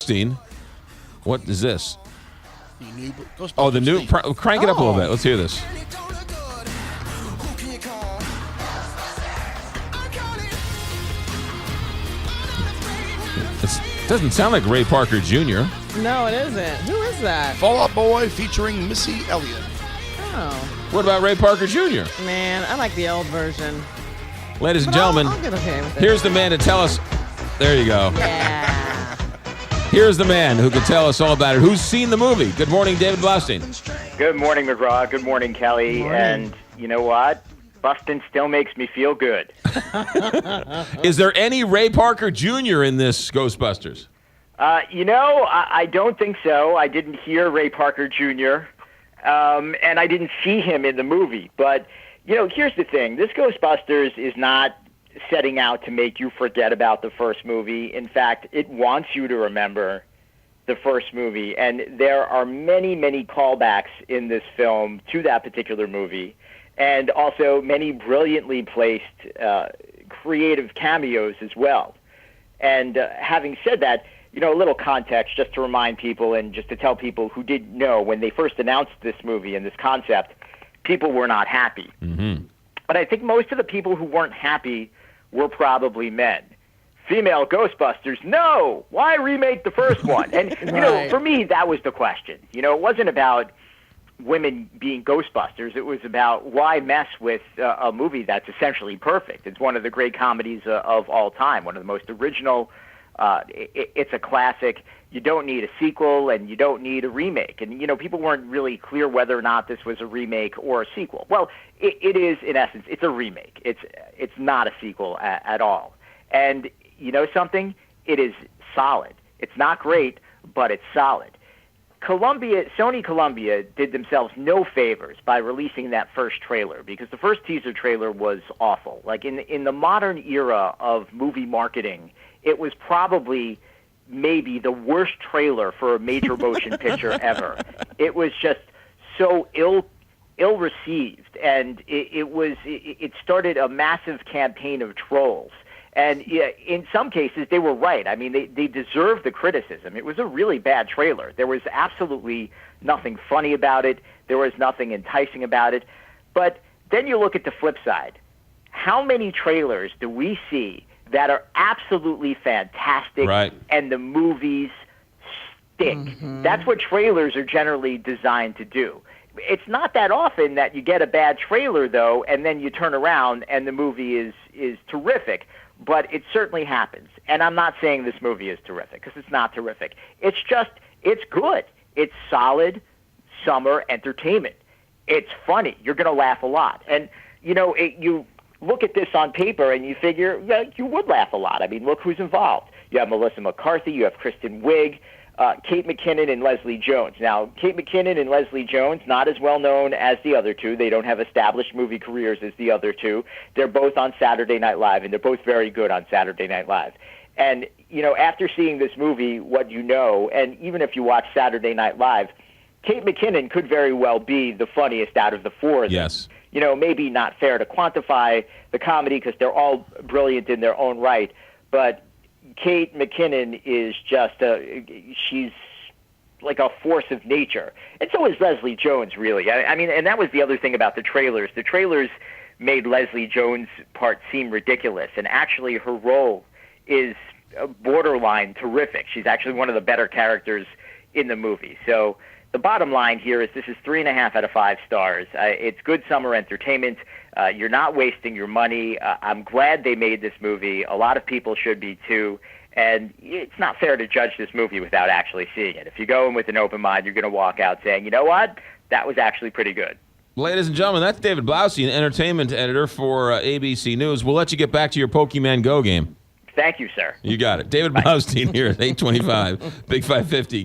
Blaustein. What is this? The new Ghostbusters. Oh, the new. theme. Crank it up a little bit. Let's hear this. It doesn't sound like Ray Parker Jr. No, it isn't. Who is that? Fall Out Boy featuring Missy Elliott. Oh, What about Ray Parker Jr.? man, I like the old version. Ladies and But gentlemen, I'll get okay with it. here's the man to tell us. There you go. Yeah. Here's the man who can tell us all about it. Who's seen the movie? Good morning, David Blaustein. Good morning, McGraw. Good morning, Kelly. Morning. And you know what? Bustin' still makes me feel good. Is there any Ray Parker Jr. in this Ghostbusters? I don't think so. I didn't hear Ray Parker Jr., and I didn't see him in the movie. But, here's the thing. This Ghostbusters is not setting out to make you forget about the first movie. In fact, it wants you to remember the first movie. And there are many, many callbacks in this film to that particular movie. And also many brilliantly placed creative cameos as well. And having said that, a little context just to remind people and just to tell people who didn't know, when they first announced this movie and this concept, people were not happy. Mm-hmm. But I think most of the people who weren't happy were probably men. Female Ghostbusters, no! Why remake the first one? And, Right. for me, that was the question. It wasn't about women being Ghostbusters. It was about why mess with a movie that's essentially perfect. It's one of the great comedies of all time, one of the most original. It's a classic. You don't need a sequel, and you don't need a remake. And, people weren't really clear whether or not this was a remake or a sequel. Well, it is, in essence, it's a remake. It's not a sequel at all. And you know something? It is solid. It's not great, but it's solid. Sony Columbia did themselves no favors by releasing that first trailer, because the first teaser trailer was awful. Like in the modern era of movie marketing, it was probably maybe the worst trailer for a major motion picture ever. It was just so ill received, and it started a massive campaign of trolls. And in some cases, they were right. I mean, they deserved the criticism. It was a really bad trailer. There was absolutely nothing funny about it. There was nothing enticing about it. But then you look at the flip side. How many trailers do we see that are absolutely fantastic, Right. and the movies stick? Mm-hmm. That's what trailers are generally designed to do. It's not that often that you get a bad trailer, though, and then you turn around and the movie is terrific. But it certainly happens. And I'm not saying this movie is terrific, because it's not terrific. It's good. It's solid summer entertainment. It's funny. You're going to laugh a lot. And, you look at this on paper and you figure, yeah, you would laugh a lot. I mean, look who's involved. You have Melissa McCarthy. You have Kristen Wiig. Kate McKinnon and Leslie Jones. Now, Kate McKinnon and Leslie Jones, not as well known as the other two. They don't have established movie careers as the other two. They're both on Saturday Night Live, and they're both very good on Saturday Night Live. And, after seeing this movie, and even if you watch Saturday Night Live, Kate McKinnon could very well be the funniest out of the four of them. Yes. Maybe not fair to quantify the comedy because they're all brilliant in their own right, but Kate McKinnon is she's like a force of nature. And so is Leslie Jones, really. I mean, and that was the other thing about the trailers. The trailers made Leslie Jones' part seem ridiculous, and actually her role is borderline terrific. She's actually one of the better characters in the movie. So the bottom line here is this is 3.5 out of 5 stars. It's good summer entertainment. You're not wasting your money. I'm glad they made this movie. A lot of people should be too. And it's not fair to judge this movie without actually seeing it. If you go in with an open mind, you're going to walk out saying, you know what? That was actually pretty good. Ladies and gentlemen, that's David Blaustein, entertainment editor for ABC News. We'll let you get back to your Pokemon Go game. Thank you, sir. You got it. David Blaustein here at 825, Big 550.